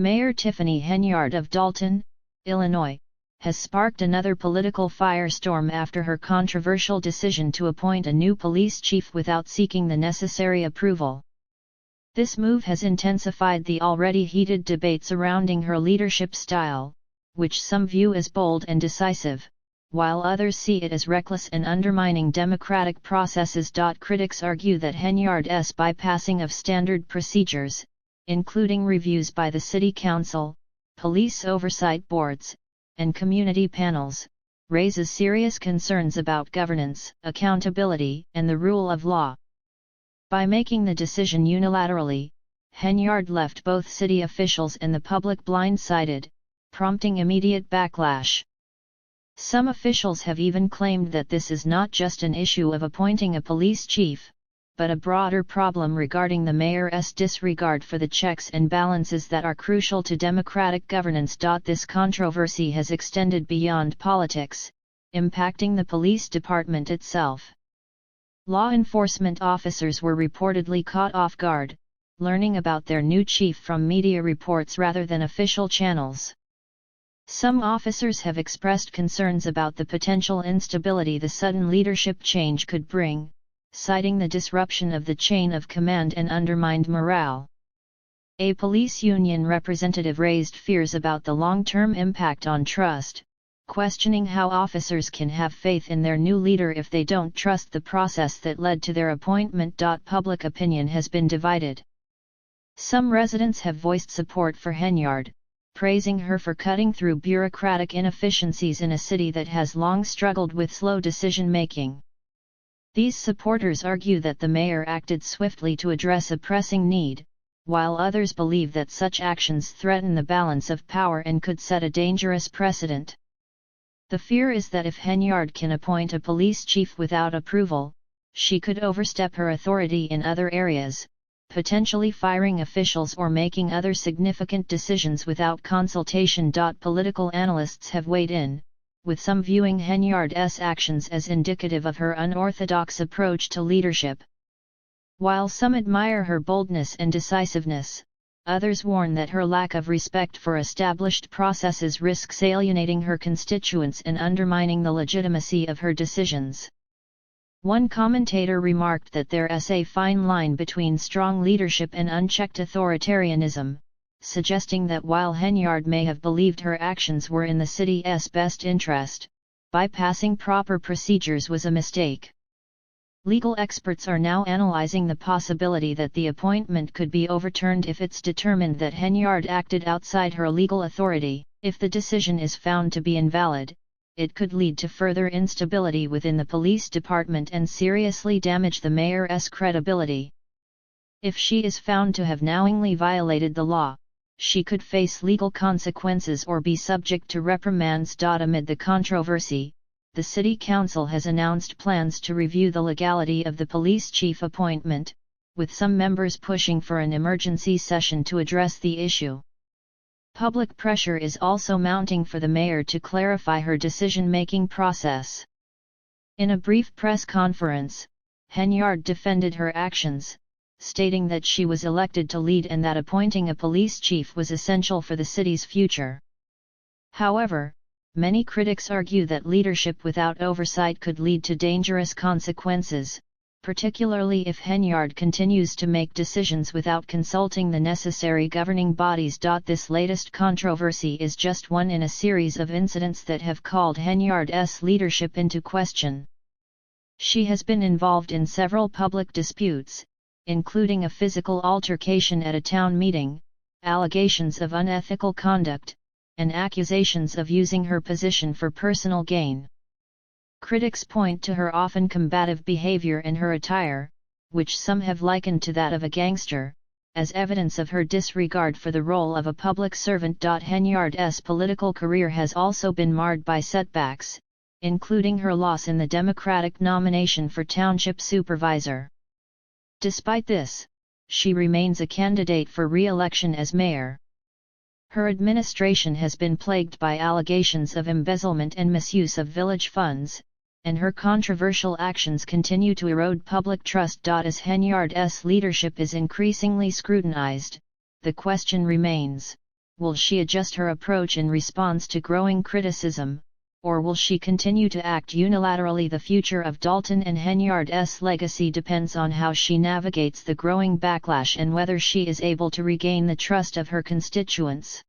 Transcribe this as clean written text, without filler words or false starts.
Mayor Tiffany Henyard of Dalton, Illinois, has sparked another political firestorm after her controversial decision to appoint a new police chief without seeking the necessary approval. This move has intensified the already heated debate surrounding her leadership style, which some view as bold and decisive, while others see it as reckless and undermining democratic processes. Critics argue that Henyard's bypassing of standard procedures, including reviews by the City Council, police oversight boards, and community panels, raises serious concerns about governance, accountability, and the rule of law. By making the decision unilaterally, Henyard left both city officials and the public blindsided, prompting immediate backlash. Some officials have even claimed that this is not just an issue of appointing a police chief, but a broader problem regarding the mayor's disregard for the checks and balances that are crucial to democratic governance. This controversy has extended beyond politics, impacting the police department itself. Law enforcement officers were reportedly caught off guard, learning about their new chief from media reports rather than official channels. Some officers have expressed concerns about the potential instability the sudden leadership change could bring, citing the disruption of the chain of command and undermined morale. A police union representative raised fears about the long-term impact on trust, questioning how officers can have faith in their new leader if they don't trust the process that led to their appointment. Public opinion has been divided. Some residents have voiced support for Henyard, praising her for cutting through bureaucratic inefficiencies in a city that has long struggled with slow decision-making. These supporters argue that the mayor acted swiftly to address a pressing need, while others believe that such actions threaten the balance of power and could set a dangerous precedent. The fear is that if Henyard can appoint a police chief without approval, she could overstep her authority in other areas, potentially firing officials or making other significant decisions without consultation. Political analysts have weighed in, with some viewing Henyard's actions as indicative of her unorthodox approach to leadership. While some admire her boldness and decisiveness, others warn that her lack of respect for established processes risks alienating her constituents and undermining the legitimacy of her decisions. One commentator remarked that there is a fine line between strong leadership and unchecked authoritarianism, suggesting that while Henyard may have believed her actions were in the city's best interest, bypassing proper procedures was a mistake. Legal experts are now analyzing the possibility that the appointment could be overturned if it's determined that Henyard acted outside her legal authority. If the decision is found to be invalid, it could lead to further instability within the police department and seriously damage the mayor's credibility. If she is found to have knowingly violated the law, she could face legal consequences or be subject to reprimands. Amid the controversy, the City Council has announced plans to review the legality of the police chief appointment, with some members pushing for an emergency session to address the issue. Public pressure is also mounting for the mayor to clarify her decision-making process. In a brief press conference, Henyard defended her actions, stating that she was elected to lead and that appointing a police chief was essential for the city's future. However, many critics argue that leadership without oversight could lead to dangerous consequences, particularly if Henyard continues to make decisions without consulting the necessary governing bodies. This latest controversy is just one in a series of incidents that have called Henyard's leadership into question. She has been involved in several public disputes, including a physical altercation at a town meeting, allegations of unethical conduct, and accusations of using her position for personal gain. Critics point to her often combative behavior and her attire, which some have likened to that of a gangster, as evidence of her disregard for the role of a public servant. Henyard's political career has also been marred by setbacks, including her loss in the Democratic nomination for township supervisor. Despite this, she remains a candidate for re-election as mayor. Her administration has been plagued by allegations of embezzlement and misuse of village funds, and her controversial actions continue to erode public trust. As Henyard's leadership is increasingly scrutinized, the question remains, Will she adjust her approach in response to growing criticism, or will she continue to act unilaterally? The future of Dalton and Henyard's legacy depends on how she navigates the growing backlash and whether she is able to regain the trust of her constituents.